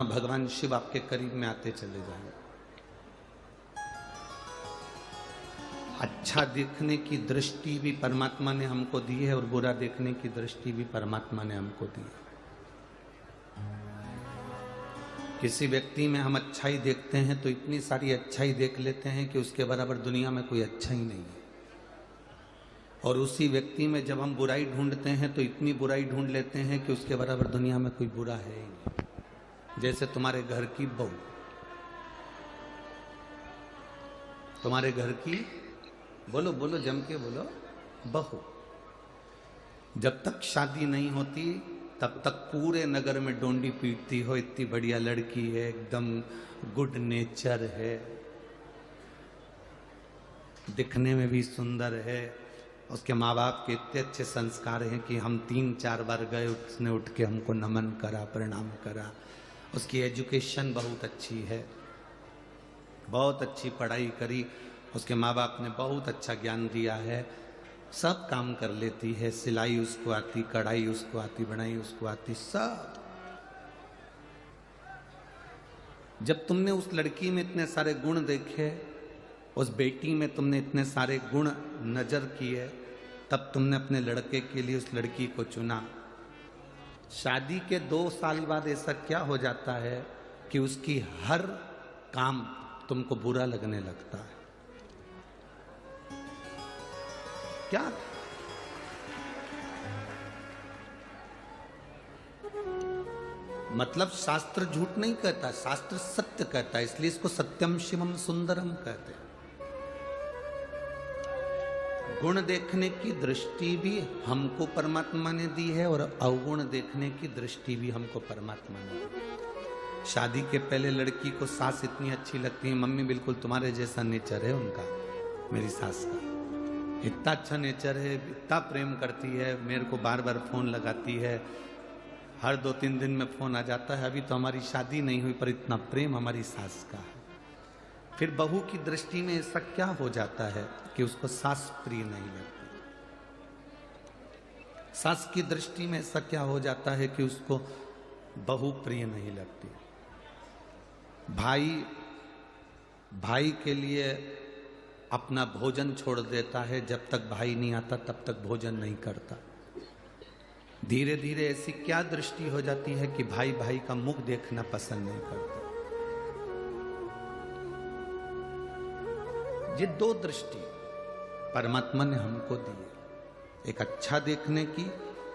भगवान शिव आपके करीब में आते चले जाएंगे। अच्छा देखने की दृष्टि भी परमात्मा ने हमको दी है और बुरा देखने की दृष्टि भी परमात्मा ने हमको दी है। किसी व्यक्ति में हम अच्छाई देखते हैं तो इतनी सारी अच्छाई देख लेते हैं कि उसके बराबर दुनिया में कोई अच्छा ही नहीं है, और उसी व्यक्ति में जब हम बुराई ढूंढते हैं तो इतनी बुराई ढूंढ लेते हैं कि उसके बराबर दुनिया में कोई बुरा है ही नहीं। जैसे तुम्हारे घर की बहू, तुम्हारे घर की, बोलो बोलो जम के बोलो, बहू जब तक शादी नहीं होती तब तक पूरे नगर में डोंडी पीटती हो, इतनी बढ़िया लड़की है, एकदम गुड नेचर है, दिखने में भी सुंदर है, उसके माँ बाप के इतने अच्छे संस्कार हैं कि हम 3-4 बार गए, उसने उठ के हमको नमन करा, प्रणाम करा। उसकी एजुकेशन बहुत अच्छी है, बहुत अच्छी पढ़ाई करी, उसके माँ बाप ने बहुत अच्छा ज्ञान दिया है, सब काम कर लेती है, सिलाई उसको आती, कढ़ाई उसको आती, बुनाई उसको आती, सब। जब तुमने उस लड़की में इतने सारे गुण देखे, उस बेटी में तुमने इतने सारे गुण नजर किए, तब तुमने अपने लड़के के लिए उस लड़की को चुना। शादी के 2 साल बाद ऐसा क्या हो जाता है कि उसकी हर काम तुमको बुरा लगने लगता है? क्या? मतलब शास्त्र झूठ नहीं कहता, शास्त्र सत्य कहता है, इसलिए इसको सत्यम शिवम सुंदरम कहते हैं। गुण देखने की दृष्टि भी हमको परमात्मा ने दी है और अवगुण देखने की दृष्टि भी हमको परमात्मा ने दी। शादी के पहले लड़की को सास इतनी अच्छी लगती है, मम्मी बिल्कुल तुम्हारे जैसा नेचर है उनका, मेरी सास का इतना अच्छा नेचर है, इतना प्रेम करती है, मेरे को बार बार फोन लगाती है, हर 2-3 दिन में फोन आ जाता है, अभी तो हमारी शादी नहीं हुई पर इतना प्रेम हमारी सास का है। फिर बहू की दृष्टि में ऐसा क्या हो जाता है कि उसको सास प्रिय नहीं लगती? सास की दृष्टि में ऐसा क्या हो जाता है कि उसको बहू प्रिय नहीं लगती? भाई के लिए अपना भोजन छोड़ देता है, जब तक भाई नहीं आता तब तक भोजन नहीं करता। धीरे धीरे ऐसी क्या दृष्टि हो जाती है कि भाई का मुख देखना पसंद नहीं करता। ये 2 दृष्टि परमात्मा ने हमको दी है, एक अच्छा देखने की,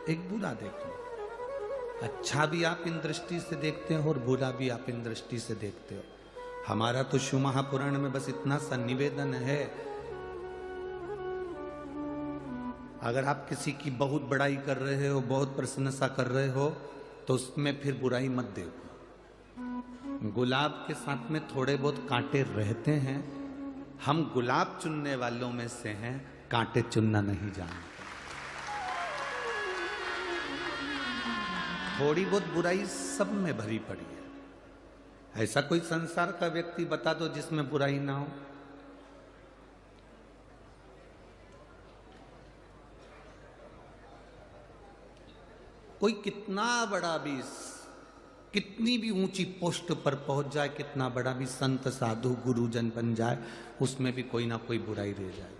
एक बुरा देखने। अच्छा भी आप इन दृष्टि से देखते हो और बुरा भी आप इन दृष्टि से देखते हो। हमारा तो शिव महापुराण में बस इतना सा निवेदन है, अगर आप किसी की बहुत बड़ाई कर रहे हो, बहुत प्रशंसा कर रहे हो, तो उसमें फिर बुराई मत देखो। गुलाब के साथ में थोड़े बहुत कांटे रहते हैं, हम गुलाब चुनने वालों में से हैं, कांटे चुनना नहीं जानते। थोड़ी बहुत बुराई सब में भरी पड़ी है। ऐसा कोई संसार का व्यक्ति बता दो जिसमें बुराई ना हो? कोई कितना बड़ा भी, कितनी भी ऊंची पोस्ट पर पहुंच जाए, कितना बड़ा भी संत साधु गुरुजन बन जाए, उसमें भी कोई ना कोई बुराई रह जाए।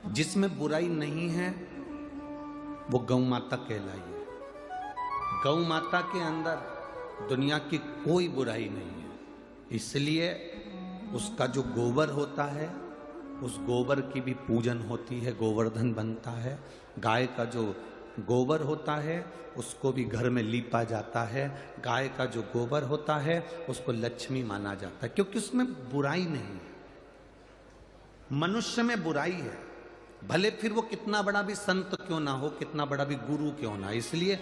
जिसमें बुराई नहीं है वो गौ माता कहलाई है। गौ माता के अंदर दुनिया की कोई बुराई नहीं है, इसलिए उसका जो गोबर होता है, उस गोबर की भी पूजन होती है, गोवर्धन बनता है। गाय का जो गोबर होता है उसको भी घर में लीपा जाता है। गाय का जो गोबर होता है उसको लक्ष्मी माना जाता है, क्योंकि उसमें बुराई नहीं है। मनुष्य में बुराई है, भले फिर वो कितना बड़ा भी संत क्यों ना हो, कितना बड़ा भी गुरु क्यों ना, इसलिए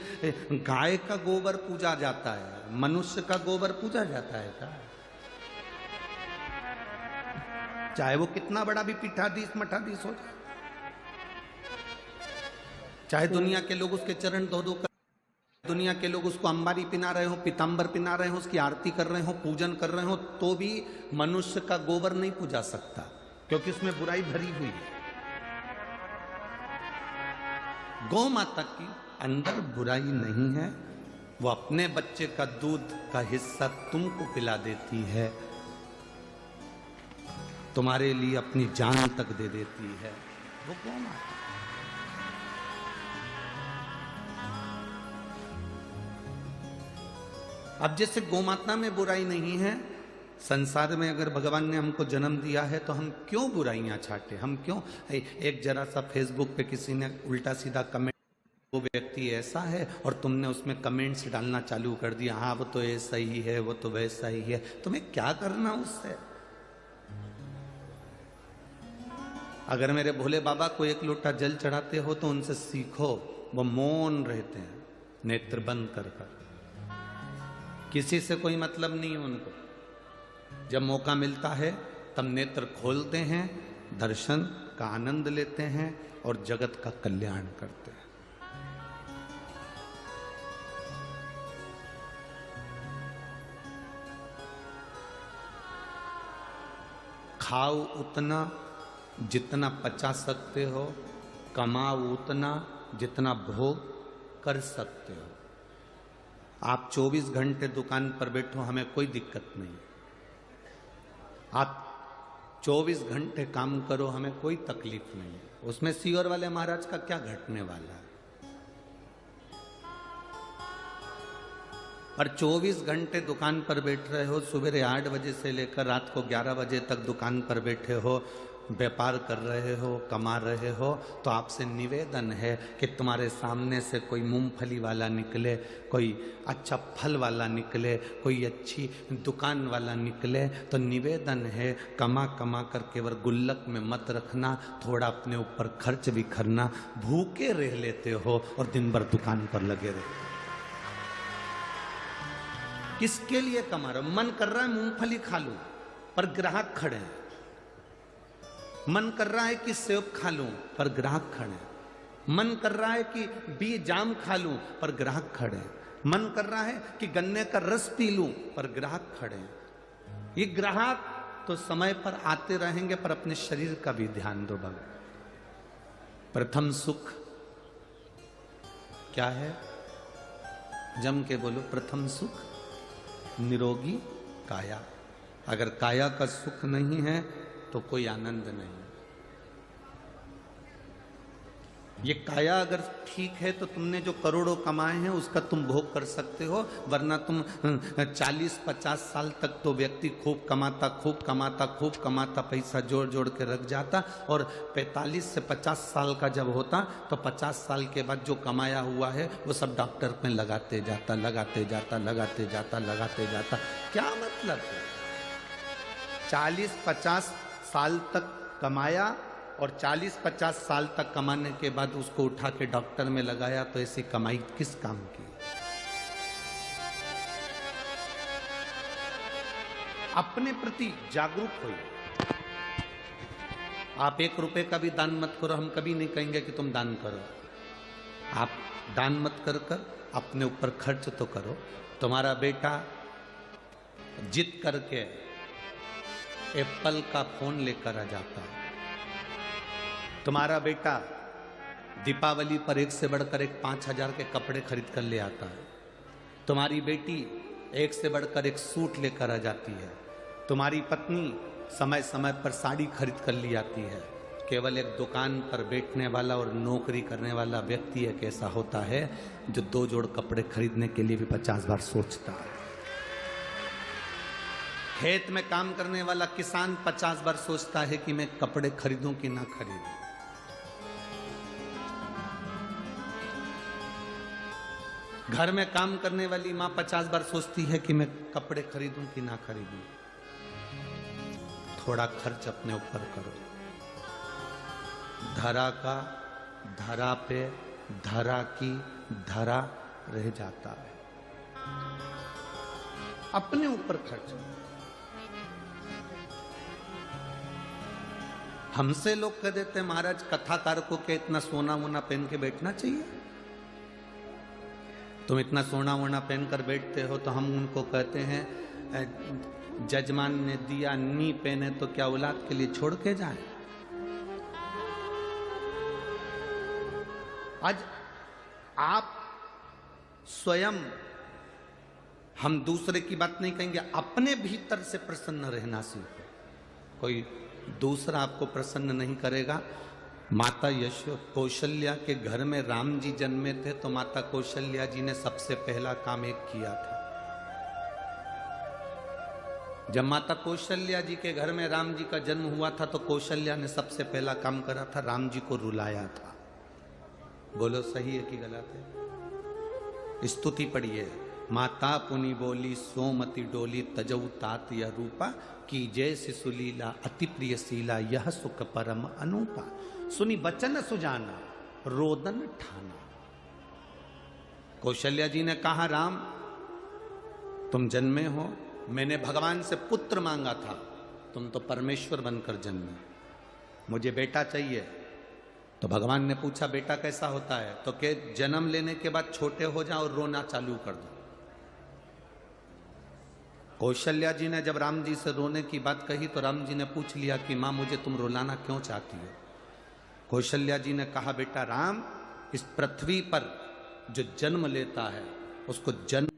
गाय का गोबर पूजा जाता है, मनुष्य का गोबर पूजा जाता है क्या? चाहे वो कितना बड़ा भी पीठाधीश मठाधीश हो जाए, चाहे दुनिया के लोग उसके चरण धो कर, दुनिया के लोग उसको अंबारी पिना रहे हो, पीतांबर पिना रहे हो, उसकी आरती कर रहे हो, पूजन कर रहे हो, तो भी मनुष्य का गोबर नहीं पूजा सकता, क्योंकि उसमें बुराई भरी हुई है। गौ माता की अंदर बुराई नहीं है, वो अपने बच्चे का दूध का हिस्सा तुमको पिला देती है, तुम्हारे लिए अपनी जान तक दे देती है, वो गौ माता। अब जैसे गौ माता में बुराई नहीं है, संसार में अगर भगवान ने हमको जन्म दिया है तो हम क्यों बुराइयां छाटे, हम क्यों एक जरा सा फेसबुक पे किसी ने उल्टा सीधा कमेंट, वो व्यक्ति ऐसा है, और तुमने उसमें कमेंट्स डालना चालू कर दिया, हाँ वो तो ऐसा ही है, वो तो वैसा ही है, तुम्हें क्या करना उससे। अगर मेरे भोले बाबा को एक लोटा जल चढ़ाते हो तो उनसे सीखो, वो मौन रहते हैं, नेत्र बंद कर कर, किसी से कोई मतलब नहीं है उनको। जब मौका मिलता है तब नेत्र खोलते हैं, दर्शन का आनंद लेते हैं और जगत का कल्याण करते हैं। खाओ उतना जितना पचा सकते हो, कमाओ उतना जितना भोग कर सकते हो। आप 24 घंटे दुकान पर बैठो, हमें कोई दिक्कत नहीं। आप 24 घंटे काम करो, हमें कोई तकलीफ नहीं है, उसमें सीवर वाले महाराज का क्या घटने वाला है। और 24 घंटे दुकान पर बैठ रहे हो, सुबह 8 बजे से लेकर रात को 11 बजे तक दुकान पर बैठे हो, व्यापार कर रहे हो, कमा रहे हो, तो आपसे निवेदन है कि तुम्हारे सामने से कोई मूंगफली वाला निकले, कोई अच्छा फल वाला निकले, कोई अच्छी दुकान वाला निकले, तो निवेदन है कमा कमा कर केवल गुल्लक में मत रखना, थोड़ा अपने ऊपर खर्च भी करना। भूखे रह लेते हो और दिन भर दुकान पर लगे रहते। किसके लिए कमा रहे हो? मन कर रहा है मूंगफली खा लूं, पर ग्राहक खड़े हैं। मन कर रहा है कि सेब खा लूं, पर ग्राहक खड़े हैं। मन कर रहा है कि जाम खा लूं, पर ग्राहक खड़े हैं। मन कर रहा है कि गन्ने का रस पी लूं, पर ग्राहक खड़े हैं। ये ग्राहक तो समय पर आते रहेंगे, पर अपने शरीर का भी ध्यान दो भगवान। प्रथम सुख क्या है? जम के बोलो, प्रथम सुख निरोगी काया। अगर काया का सुख नहीं है तो कोई आनंद नहीं। ये काया अगर ठीक है तो तुमने जो करोड़ों कमाए हैं उसका तुम भोग कर सकते हो, वरना तुम 40-50 साल तक तो व्यक्ति खूब कमाता पैसा जोड़ जोड़ के रख जाता, और 45 से 50 साल का जब होता तो 50 साल के बाद जो कमाया हुआ है वो सब डॉक्टर में लगाते जाता। क्या मतलब है? 40-50 साल तक कमाया और 40-50 साल तक कमाने के बाद उसको उठा के डॉक्टर में लगाया, तो ऐसी कमाई किस काम की? अपने प्रति जागरूक होइए। आप 1 रुपए का भी दान मत करो, हम कभी नहीं कहेंगे कि तुम दान करो। आप दान मत कर अपने ऊपर खर्च तो करो। तुम्हारा बेटा जिद करके एप्पल का फोन लेकर आ जाता है, तुम्हारा बेटा दीपावली पर 1 से बढ़कर 1 5,000 के कपड़े खरीद कर ले आता है, तुम्हारी बेटी 1 से बढ़कर 1 सूट लेकर आ जाती है, तुम्हारी पत्नी समय समय पर साड़ी खरीद कर ली आती है। केवल एक दुकान पर बैठने वाला और नौकरी करने वाला व्यक्ति एक ऐसा होता है जो 2 जोड़ कपड़े खरीदने के लिए भी 50 बार सोचता है। खेत में काम करने वाला किसान 50 बार सोचता है कि मैं कपड़े खरीदूं कि ना खरीदूं। घर में काम करने वाली मां 50 बार सोचती है कि मैं कपड़े खरीदूं कि ना खरीदूं। थोड़ा खर्च अपने ऊपर करो। धरा का धरा पे धरा की धरा रह जाता है। अपने ऊपर खर्च। हमसे लोग कह देते हैं महाराज कथाकार को क्या इतना सोना वोना पहन के बैठना चाहिए? तुम इतना सोना वोना पहनकर बैठते हो तो हम उनको कहते हैं जजमान ने दिया नी पहने तो क्या औलाद के लिए छोड़ के जाए? आज आप स्वयं, हम दूसरे की बात नहीं कहेंगे, अपने भीतर से प्रसन्न रहना सीखो। कोई दूसरा आपको प्रसन्न नहीं करेगा। माता कौशल्या के घर में राम जी जन्मे थे तो माता कौशल्या जी ने सबसे पहला काम एक किया था। जब माता कौशल्या जी के घर में राम जी का जन्म हुआ था तो कौशल्या ने सबसे पहला काम करा था, राम जी को रुलाया था। बोलो सही है कि गलत है? स्तुति पढ़िए। माता पुनि बोली सोमति डोली तजऊ तात यह रूपा की जय शिशुलीला अति प्रिय शीला यह सुख परम अनूपा। सुनी बचन सुजाना रोदन ठाना। कौशल्या जी ने कहा, राम तुम जन्मे हो, मैंने भगवान से पुत्र मांगा था, तुम तो परमेश्वर बनकर जन्मे, मुझे बेटा चाहिए। तो भगवान ने पूछा बेटा कैसा होता है? तो के जन्म लेने के बाद छोटे हो जाओ और रोना चालू कर दो। कौशल्या जी ने जब राम जी से रोने की बात कही तो राम जी ने पूछ लिया कि मां मुझे तुम रुलाना क्यों चाहती हो? कौशल्या जी ने कहा, बेटा राम, इस पृथ्वी पर जो जन्म लेता है उसको जन्म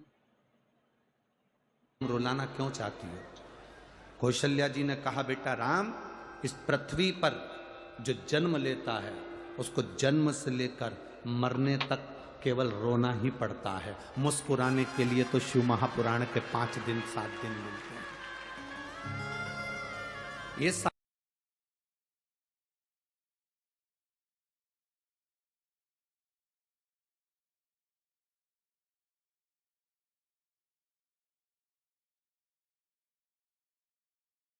रुलाना क्यों चाहती हो? कौशल्या जी ने कहा, बेटा राम, इस पृथ्वी पर जो जन्म लेता है उसको जन्म से लेकर मरने तक केवल रोना ही पड़ता है। मुस्कुराने के लिए तो शिव महापुराण के 5 दिन 7 दिन मिलते हैं। ये